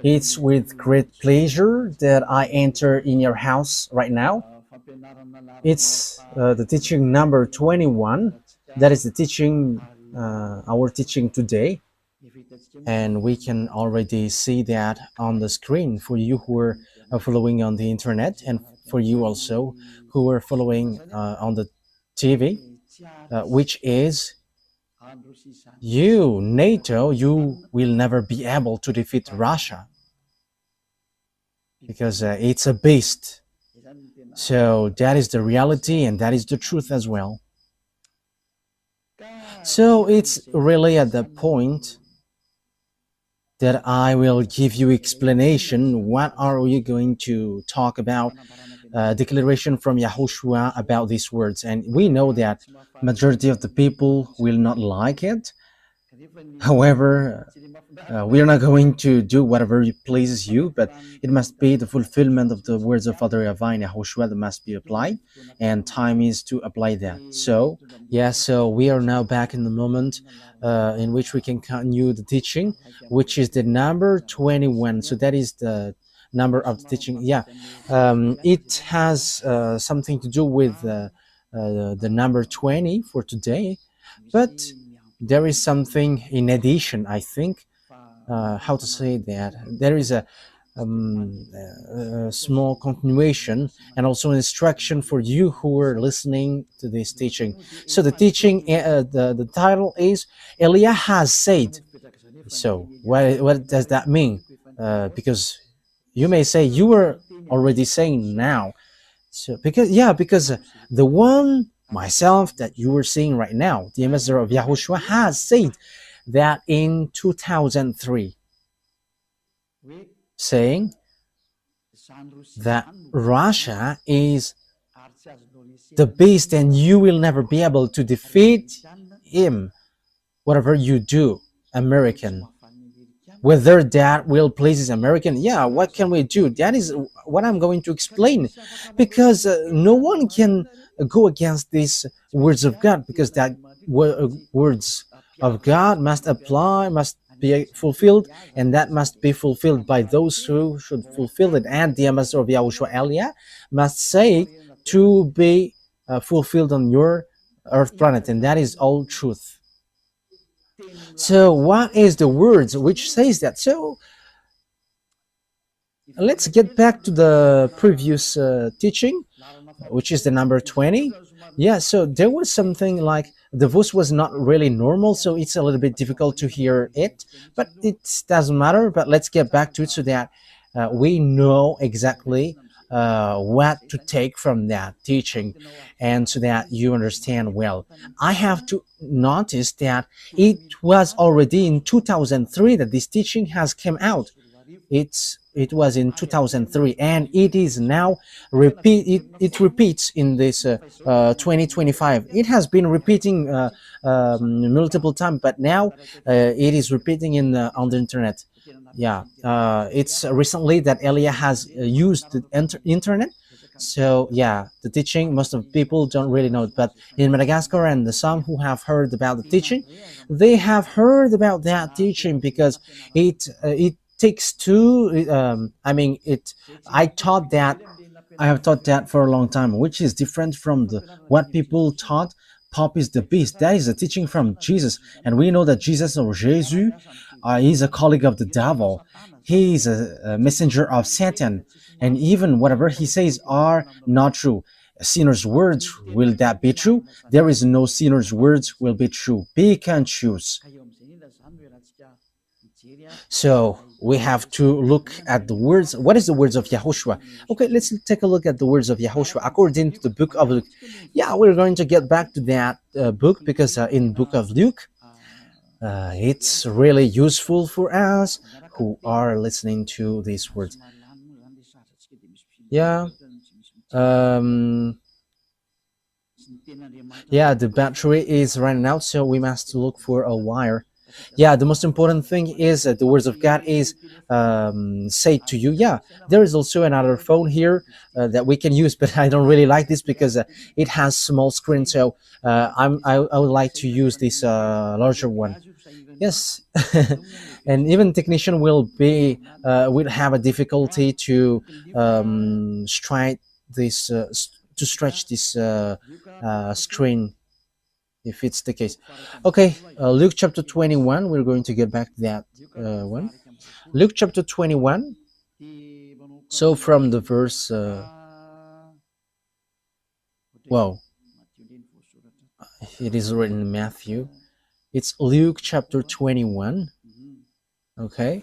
It's with great pleasure that I enter in your house right now. It's the teaching number 21. That is the teaching, our teaching today. And we can already see that on the screen for you who are following on the internet, and for you also who are following on the TV, which is you, NATO, you will never be able to defeat Russia because it's a beast. So that is the reality and that is the truth as well. So it's really at the point that I will give you explanation. What are we going to talk about? Declaration from YAHOSHUAH about these words, and we know that majority of the people will not like it. However, we are not going to do whatever pleases you, but it must be the fulfillment of the words of Father YAHVAH and YAHOSHUAH that must be applied, and time is to apply that. So, yeah, so we are now back in the moment in which we can continue the teaching, which is the number 21. So that is the number of the teaching. Yeah, it has something to do with the number 20 for today, but there is something in addition, I think. How to say that? There is a small continuation and also instruction for you who are listening to this teaching. So the teaching, the title is Eliah has said. So what does that mean? Because you may say you were already saying now. So because the one myself that you were seeing right now, the ambassador of YAHOSHUAH, has said that in 2003, saying that Russia is the beast and you will never be able to defeat him, whatever you do, American. Whether that will please American, yeah, what can we do? That is what I'm going to explain, because no one can go against these words of God, because that words of God must apply, must be fulfilled, and that must be fulfilled by those who should fulfill it. And the ambassador of YAHOSHUAH, Eliah, must say to be fulfilled on your earth planet, and that is all truth. So what is the words which says that? So let's get back to the previous teaching, which is the number 20. Yeah, so there was something like the voice was not really normal, so it's a little bit difficult to hear it, but it doesn't matter. But let's get back to it so that we know exactly what to take from that teaching, and so that you understand well. I have to notice that it was already in 2003 that this teaching has come out. It was in 2003, and it is now it repeats in this 2025. It has been repeating multiple times, but now it is repeating on the internet. Yeah, it's recently that Elia has used the internet. So yeah, the teaching, most of people don't really know it, but in Madagascar and some who have heard about the teaching, they have heard about that teaching, because it takes two. I mean, I have taught that for a long time, which is different from what people taught. Pop is the beast. That is a teaching from Jesus, and we know that Jesus, or Jesus, is a colleague of the devil. He is a messenger of Satan, and even whatever he says are not true. A sinner's words, will that be true? There is no sinner's words will be true. Pick and choose. So we have to look at the words. What is the words of YAHOSHUAH? Okay, let's take a look at the words of YAHOSHUAH according to the book of Luke. Yeah, we're going to get back to that book, because in book of Luke, it's really useful for us who are listening to these words. Yeah. Yeah, the battery is running out, so we must look for a wire. Yeah, the most important thing is that the words of God is said to you. Yeah, there is also another phone here that we can use, but I don't really like this because it has small screen. So I would like to use this larger one. Yes, and even technician will have a difficulty to stretch this screen if it's the case. Okay, Luke chapter 21. We're going to get back to that one. Luke chapter 21. So from the verse, wow, it is written in Matthew. It's Luke chapter 21. Okay,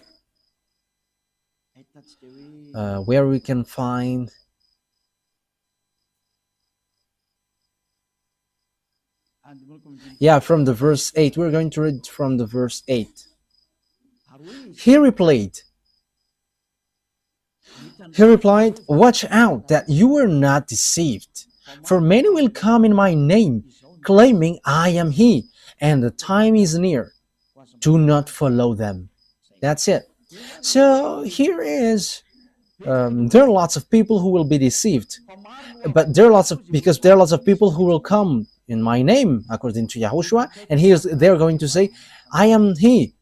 where we can find, yeah, from the verse 8. We're going to read from the verse 8. He replied, Watch out that you are not deceived, for many will come in my name, claiming I am he, and the time is near. Do not follow them. That's it. So here is, there are lots of people who will be deceived, but there are lots of people who will come in my name, according to YAHOSHUAH, and they're going to say, I am he.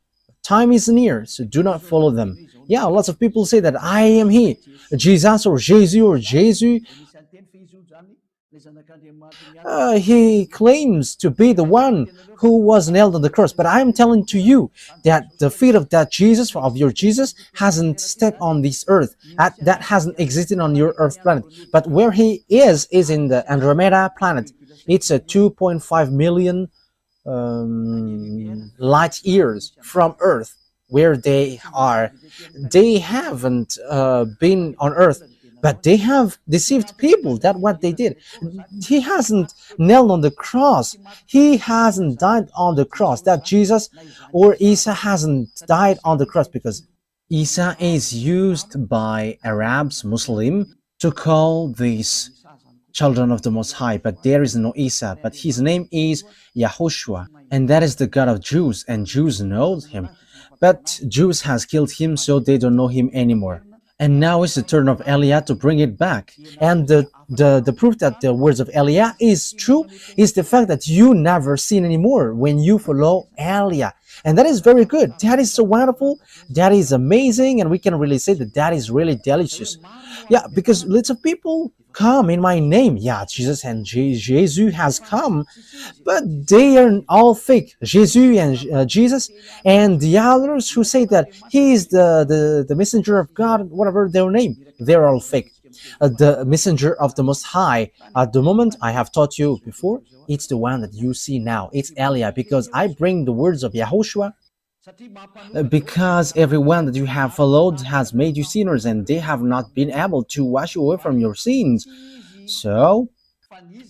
Time is near, so do not follow them. Yeah, lots of people say that I am he, Jesus or Jesus. He claims to be the one who was nailed on the cross, but I'm telling to you that the feet of that Jesus, of your Jesus, hasn't stepped on this earth. That hasn't existed on your earth planet. But where he is in the Andromeda planet. It's a 2.5 million light years from Earth, where they are. They haven't been on Earth, but they have deceived people. That's what they did. He hasn't nailed on the cross. He hasn't died on the cross. That Jesus or Isa hasn't died on the cross, because Isa is used by Arabs, Muslim, to call these children of the Most High, but there is no Isa, but his name is YAHOSHUAH, and that is the God of Jews, and Jews know him, but Jews has killed him, so they don't know him anymore. And now it's the turn of Eliah to bring it back. And the proof that the words of Eliah is true is the fact that you never sin anymore when you follow Eliah. And that is very good. That is so wonderful. That is amazing. And we can really say that that is really delicious. Yeah, because lots of people come in my name. Yeah, Jesus and Jesus has come, but they are all fake. Jesus and Jesus, and the others who say that he is the messenger of God, whatever their name, they're all fake. The messenger of the Most High, at the moment, I have taught you before, it's the one that you see now. It's Eliah, because I bring the words of YAHOSHUAH, because everyone that you have followed has made you sinners, and they have not been able to wash you away from your sins. So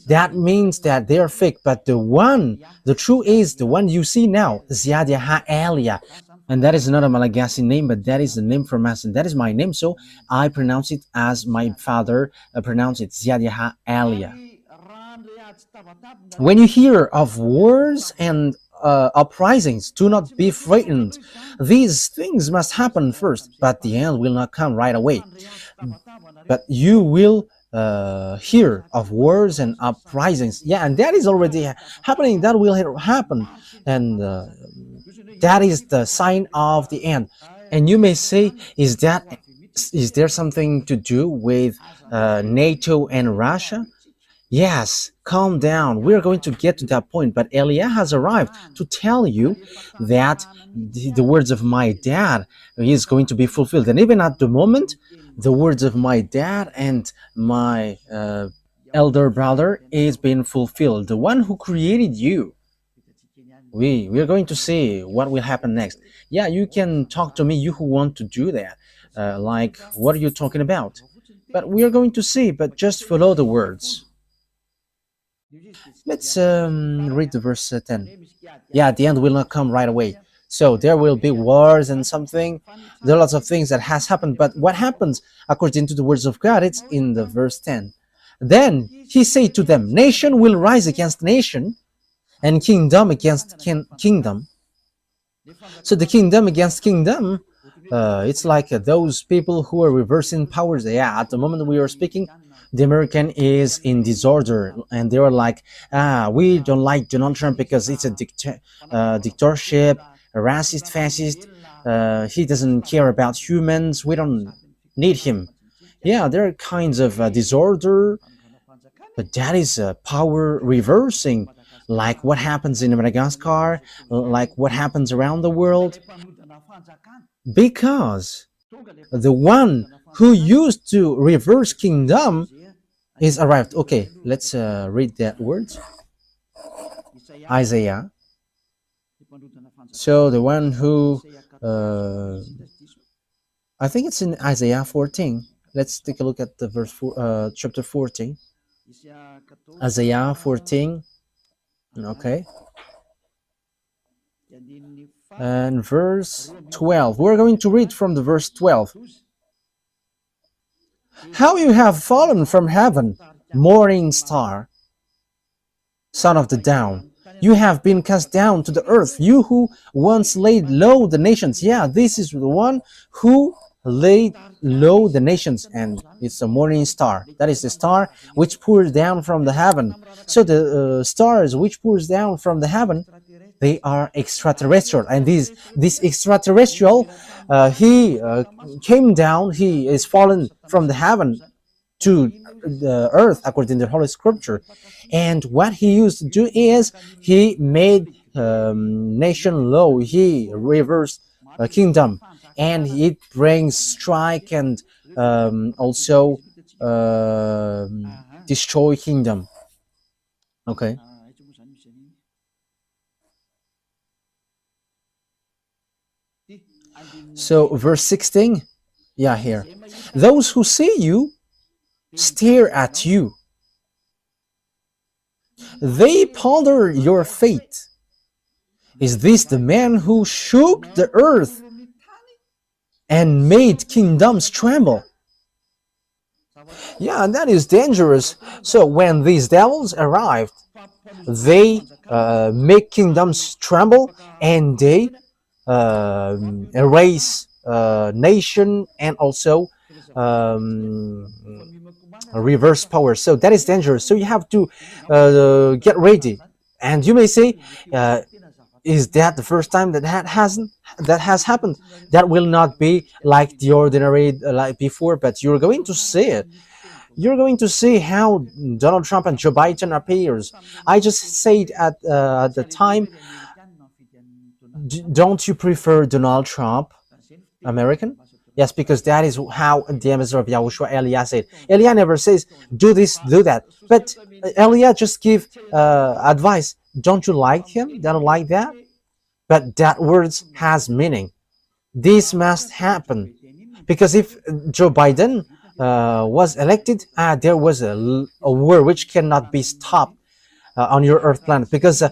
that means that they are fake, but the true is the one you see now, YAHVAH Eliah. And that is not a Malagasy name, but that is the name from us, and that is my name, so I pronounce it as my father pronounced it, YAHVAH Eliah. When you hear of wars and uprisings, do not be frightened. These things must happen first, but the end will not come right away. But you will hear of wars and uprisings. Yeah, and that is already happening. That will happen, and that is the sign of the end. And you may say, is there something to do with NATO and Russia? Yes, calm down. We're going to get to that point. But Eliah has arrived to tell you that the words of my dad is going to be fulfilled. And even at the moment, the words of my dad and my elder brother is being fulfilled. The one who created you. We're going to see what will happen next. Yeah, you can talk to me, you who want to do that. Like, what are you talking about? But we are going to see, but just follow the words. Let's read the verse 10. Yeah, the end will not come right away. So there will be wars and something. There are lots of things that has happened. But what happens according to the words of God? It's in the verse 10. Then he said to them, nation will rise against nation, and kingdom against kingdom. So the kingdom against kingdom, it's like those people who are reversing powers. Yeah, at the moment we are speaking, the American is in disorder, and they are like, we don't like Donald Trump because it's a dictatorship. a racist, fascist. He doesn't care about humans. We don't need him. Yeah, there are kinds of disorder, but that is power reversing, like what happens in Madagascar, like what happens around the world, because the one who used to reverse kingdom is arrived. Okay, let's read that words. Isaiah. So the one who, uh, I think it's in Isaiah 14. Let's take a look at the chapter 14. Isaiah 14. Okay. And verse 12. We're going to read from the verse 12. How you have fallen from heaven, morning star, son of the dawn. You have been cast down to the earth, you who once laid low the nations. Yeah, this is the one who laid low the nations, and it's a morning star. That is the star which pours down from the heaven. So the stars which pours down from the heaven, they are extraterrestrial, and this extraterrestrial, he came down, he is fallen from the heaven to the earth according to the Holy Scripture. And what he used to do is he made nation low, he reversed a kingdom, and it brings strike and also destroy kingdom. Okay. So verse 16, yeah, here. Those who see you stare at you. They ponder your fate. Is this the man who shook the earth and made kingdoms tremble? Yeah, and that is dangerous. So when these devils arrived, they make kingdoms tremble, and they erase nation and also reverse power. So that is dangerous. So you have to get ready. And you may say, is that the first time that has happened? That will not be like the ordinary like before, but you're going to see it. You're going to see how Donald Trump and Joe Biden appears. I just said at the time, don't you prefer Donald Trump, American? Yes, because that is how the ambassador of YAHOSHUAH, Elia, said. Elia never says, do this, do that. But Elia just give advice. Don't you like him? Don't like that? But that words has meaning. This must happen. Because if Joe Biden was elected, there was a war which cannot be stopped on your Earth planet, because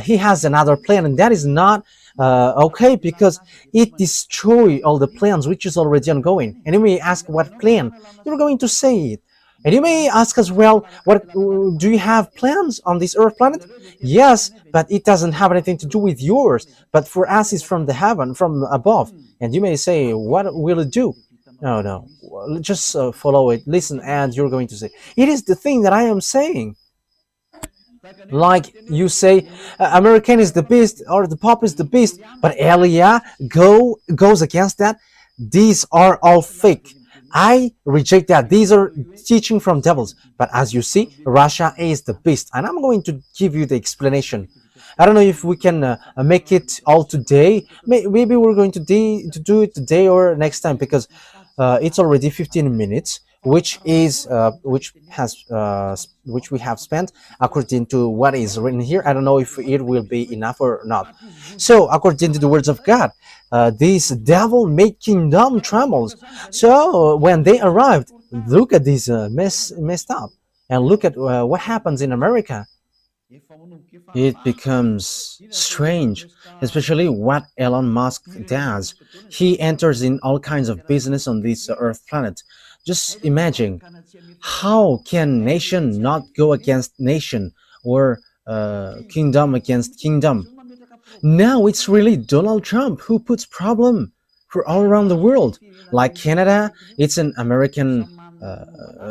he has another plan, and that is not okay, because it destroys all the plans which is already ongoing. And you may ask, what plan? You're going to say it. And you may ask as well, what do you have plans on this Earth planet? Yes, but it doesn't have anything to do with yours. But for us, it's from the heaven, from above. And you may say, what will it do? No, just follow it, listen, and you're going to say, it is the thing that I am saying. Like you say, American is the beast, or the Pope is the beast, but Elia goes against that. These are all fake. I reject that. These are teaching from devils. But as you see, Russia is the beast, and I'm going to give you the explanation. I don't know if we can make it all today. Maybe we're going to do it today or next time, because it's already 15 minutes, which we have spent according to what is written here. I don't know if it will be enough or not. So according to the words of God, this devil made kingdom trembles. So when they arrived, look at this messed up, and look at what happens in America. It becomes strange, especially what Elon Musk does. He enters in all kinds of business on this Earth planet. Just imagine, how can nation not go against nation, or kingdom against kingdom? Now it's really Donald Trump who puts problem for all around the world. Like Canada, it's an American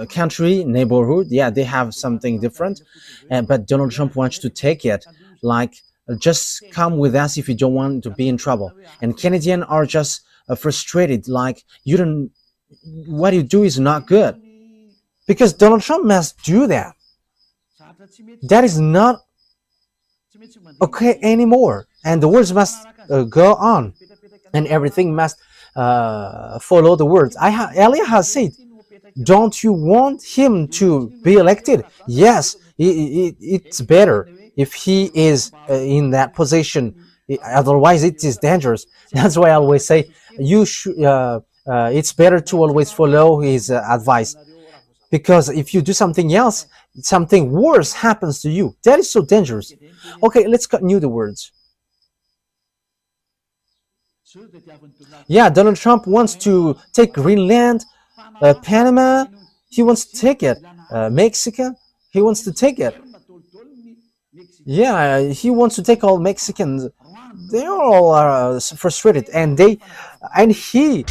country, neighborhood. Yeah, they have something different, but Donald Trump wants to take it. Like just come with us if you don't want to be in trouble. And Canadians are just frustrated, like, you don't, what you do is not good. Because Donald Trump must do that. That is not okay anymore. And the words must go on. And everything must follow the words. Elia has said, don't you want him to be elected? Yes, it's better if he is in that position. Otherwise, it is dangerous. That's why I always say it's better to always follow his advice. Because if you do something else, something worse happens to you. That is so dangerous. Okay, let's continue the words. Yeah, Donald Trump wants to take Greenland, Panama, he wants to take it. Mexico, he wants to take it. Yeah, he wants to take all Mexicans. They all are frustrated, and he.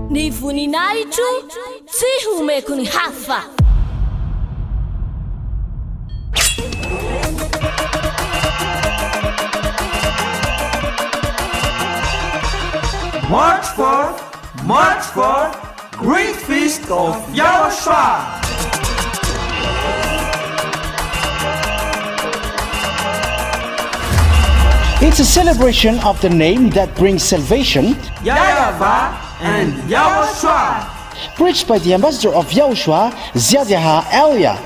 Ny voninahitro tsy homeko ny hafa. March 4th, Great Feast of YAHOSHUAH. It's a celebration of the name that brings salvation, YAHVAH and YAHOSHUAH. preached by the ambassador of YAHOSHUAH, YAHVAH.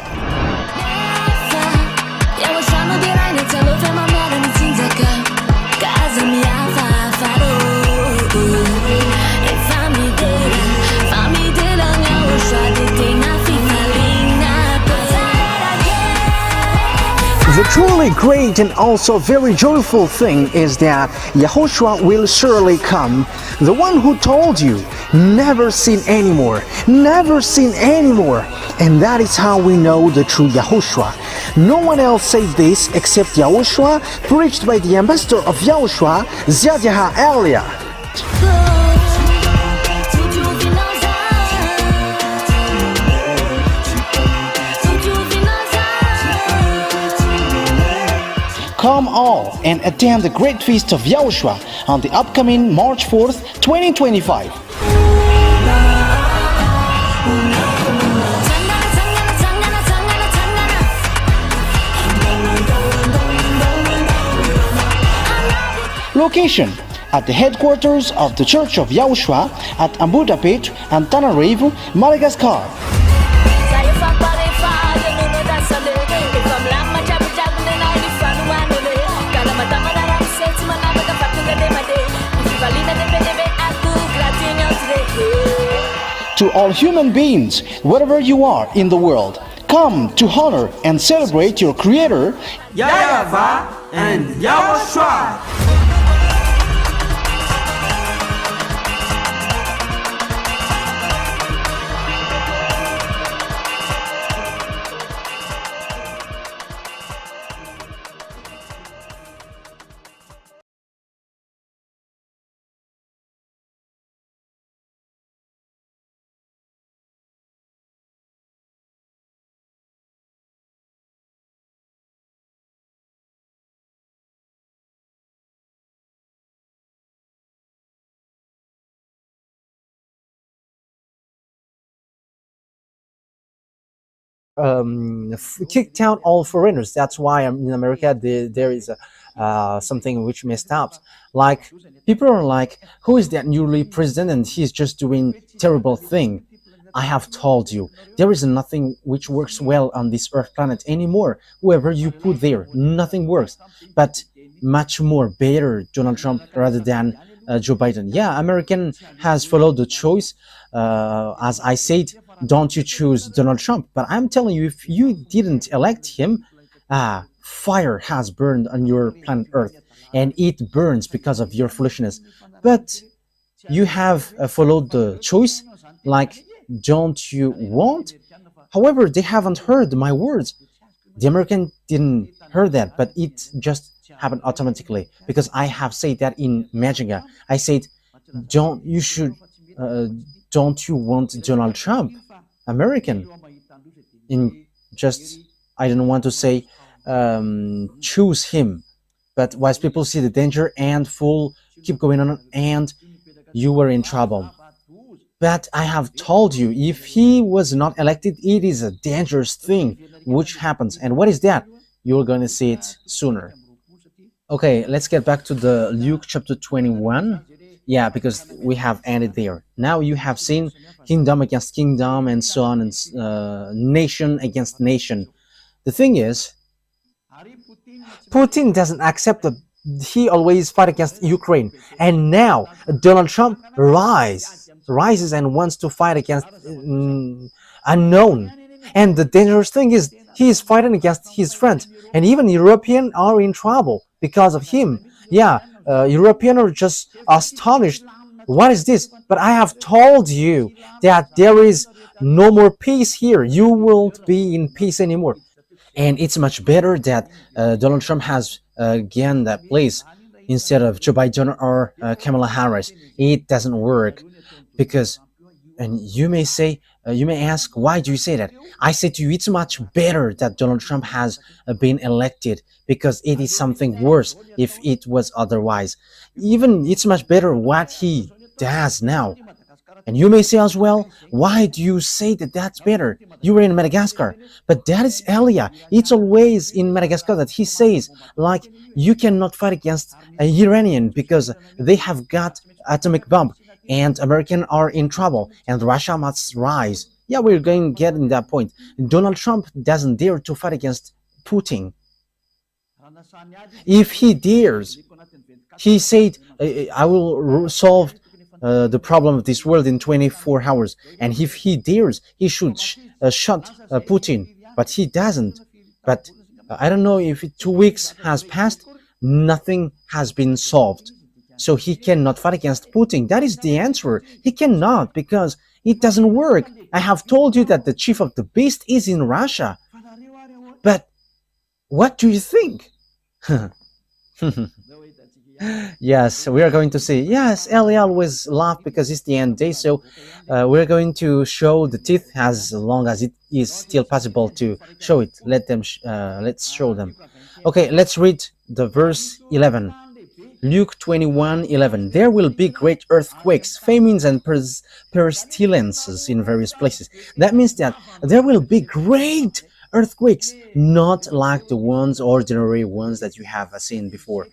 The truly great and also very joyful thing is that YAHOSHUAH will surely come. The one who told you, never sin anymore, never sin anymore. And that is how we know the true YAHOSHUAH. No one else said this except YAHOSHUAH, preached by the ambassador of YAHOSHUAH, YAHVAH. Come all and attend the Great Feast of YAHOSHUAH on the upcoming March 4th, 2025. Location: at the headquarters of the Church of YAHOSHUAH at Ambudapet and Tananarivo, Madagascar. To all human beings, wherever you are in the world, come to honor and celebrate your Creator, YAHVAH and YAHOSHUAH. Kicked out all foreigners. That's why in America there is something which messed up. Like, people are like, who is that newly president and he's just doing terrible thing? I have told you, there is nothing which works well on this earth planet anymore. Whoever you put there, nothing works. But much more better Donald Trump rather than Joe Biden. Yeah, American has followed the choice. As I said, don't you choose Donald Trump? But I'm telling you, if you didn't elect him, fire has burned on your planet Earth, and it burns because of your foolishness. But you have followed the choice, like, don't you want? However, they haven't heard my words. The American didn't hear that, but it just happened automatically because I have said that in Majinga. I said, don't you want Donald Trump? American. In just, I don't want to say choose him. But wise people see the danger and fool keep going on, and you were in trouble. But I have told you, if he was not elected, it is a dangerous thing which happens. And what is that? You're going to see it sooner. Okay, let's get back to the Luke chapter 21. Yeah, because we have ended there. Now you have seen kingdom against kingdom and so on, and nation against nation. The thing is, Putin doesn't accept that he always fight against Ukraine, and now Donald Trump rises and wants to fight against unknown. And the dangerous thing is he is fighting against his friends, and even Europeans are in trouble because of him. Yeah, Europeans are just astonished. What is this? But I have told you that there is no more peace here. You won't be in peace anymore. And it's much better that Donald Trump has gained that place instead of Joe Biden or Kamala Harris. It doesn't work because, and you may say, you may ask, why do you say that? I say to you, it's much better that Donald Trump has been elected, because it is something worse if it was otherwise. Even it's much better what he does now. And you may say as well, why do you say that that's better? You were in Madagascar. But that is Elia. It's always in Madagascar that he says, like, you cannot fight against an Iranian because they have got atomic bomb, and Americans are in trouble, and Russia must rise. Yeah, we're going to get in that point. Donald Trump doesn't dare to fight against Putin. If he dares, he said, I will solve the problem of this world in 24 hours. And if he dares, he should shut Putin. But he doesn't. But I don't know if 2 weeks has passed, nothing has been solved. So he cannot fight against Putin. That is the answer. He cannot, because it doesn't work. I have told you that the chief of the beast is in Russia. But what do you think? Yes, we are going to see. Yes, Ellie always laugh because it's the end day. So we're going to show the teeth as long as it is still possible to show it. Let's show them. Okay, let's read the verse 11. Luke 21:11. There will be great earthquakes, famines, and pestilences in various places. That means that there will be great earthquakes, not like the ordinary ones that you have seen before.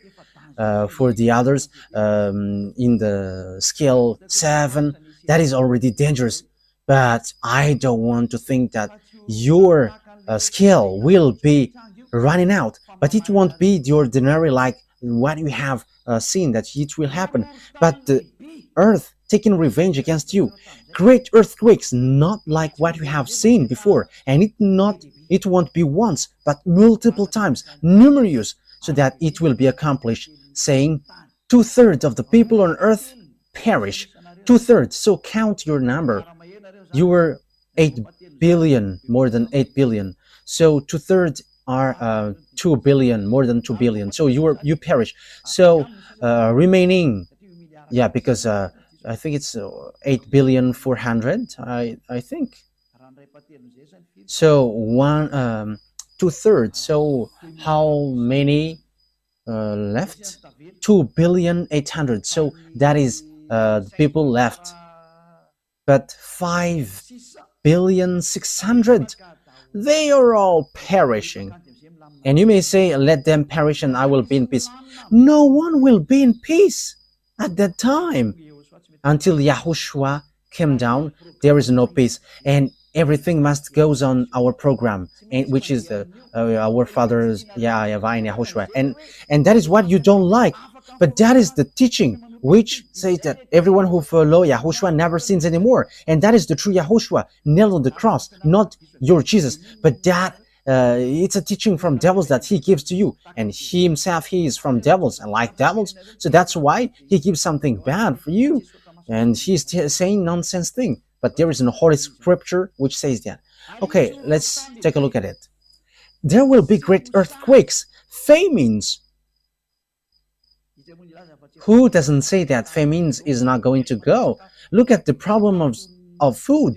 For the others, in the scale 7, that is already dangerous. But I don't want to think that your scale will be running out. But it won't be the ordinary like what you have seen that it will happen. But the earth taking revenge against you. Great earthquakes, not like what you have seen before. And it won't be once, but multiple times, numerous, so that it will be accomplished, saying 2/3 of the people on earth perish. 2/3. So count your number. You were 8 billion, more than 8 billion. So 2/3 are 2 billion, more than 2 billion. So you perish. So remaining, yeah, because I think it's 8 billion 400. I think. So 2/3. So how many left? 2 billion 800. So that is the people left. But 5 billion 600, they are all perishing. And you may say, let them perish and I will be in peace. No one will be in peace at that time. Until YAHOSHUAH came down, there is no peace. And everything must goes on our program, which is our fathers, YAHVAH and YAHOSHUAH. And that is what you don't like. But that is the teaching which says that everyone who follows YAHOSHUAH never sins anymore. And that is the true YAHOSHUAH, nailed on the cross, not your Jesus. But that it's a teaching from devils that he gives to you. And he himself, he is from devils and like devils. So that's why he gives something bad for you. And he's saying nonsense thing. But there is a holy scripture which says that. Okay, let's take a look at it. There will be great earthquakes, famines. Who doesn't say that famines is not going to go? Look at the problem of food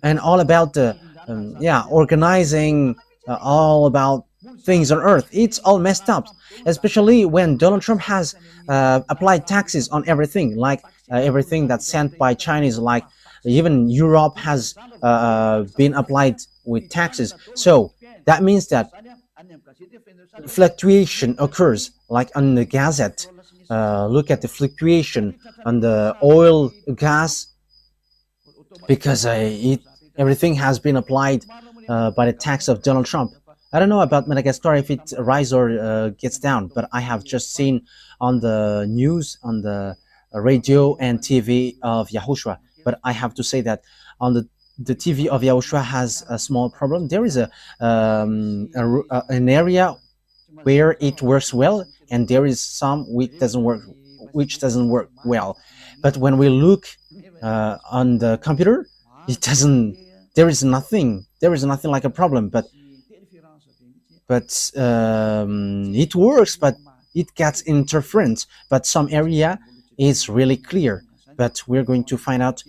and all about the organizing, all about things on earth. It's all messed up, especially when Donald Trump has applied taxes on everything, like everything that's sent by Chinese, like even Europe has been applied with taxes. So that means that fluctuation occurs, like on the gazette. Look at the fluctuation on the oil, gas, because everything has been applied by the tax of Donald Trump. I don't know about Madagascar if it rises or gets down, but I have just seen on the news, on the radio and TV of YAHOSHUAH. But I have to say that on the TV of YAHOSHUAH has a small problem. There is an area where it works well, and there is some which doesn't work well. But when we look on the computer, it doesn't. There is nothing like a problem. But it works, but it gets interference. But some area is really clear. But we're going to find out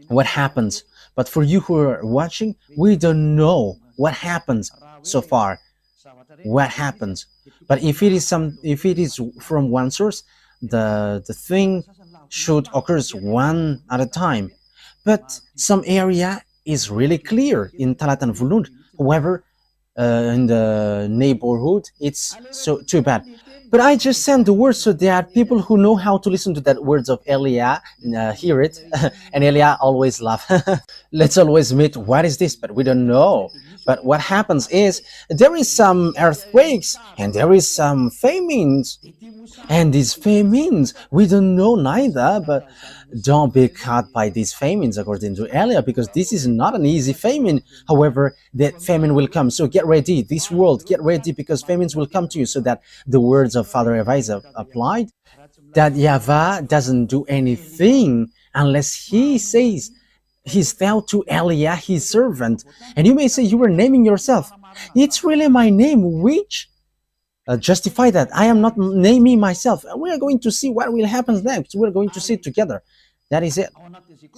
what happens. But for you who are watching, we don't know what happens so far. What happens? But if it is from one source, the thing should occur one at a time. But some area is really clear in Talatan Vulund. However, in the neighborhood, it's so too bad. But I just send the words so that people who know how to listen to that words of Elia hear it, and Elia always laugh. Let's always admit, what is this? But we don't know. But what happens is there is some earthquakes and there is some famines, and these famines we don't know neither. But don't be caught by these famines, according to Elia, because this is not an easy famine. However, that famine will come. So get ready, this world, get ready, because famines will come to you. So that the words of Father YAHVAH is applied, that YAHVAH doesn't do anything unless he says he's tell to Elia, his servant. And you may say you were naming yourself. It's really my name which justify that. I am not naming myself. We are going to see what will happen next. We're going to see it together. That is it.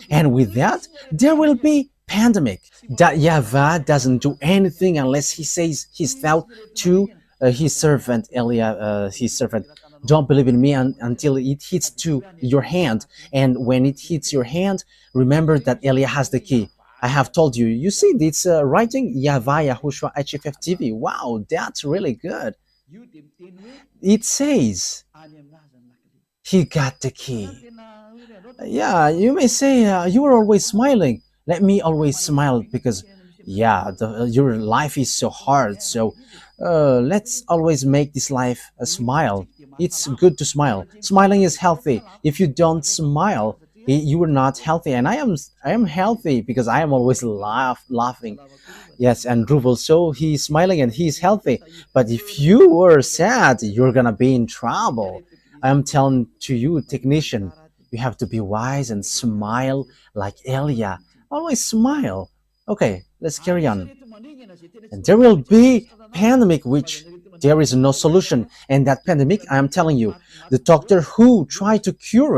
And with that, there will be pandemic. That YAHVAH doesn't do anything unless he says he's tell to his servant Elia, his servant. Don't believe in me until it hits to your hand. And when it hits your hand, remember that Elia has the key. I have told you. You see, it's writing YAHVAH YAHOSHUAH HFF TV. Wow, that's really good. It says he got the key. Yeah, you may say you are always smiling. Let me always smile, because yeah, your life is so hard. So let's always make this life a smile. It's good to smile. Smiling is healthy. If you don't smile, you are not healthy. And I am healthy because I am always laughing. Yes, and Dhruv also, he's smiling and he's healthy. But if you are sad, you're gonna be in trouble. I am telling to you, technician, you have to be wise and smile like Elia. Always smile. Okay, let's carry on. And there will be pandemic which there is no solution. And that pandemic, I am telling you, the doctor who tried to cure it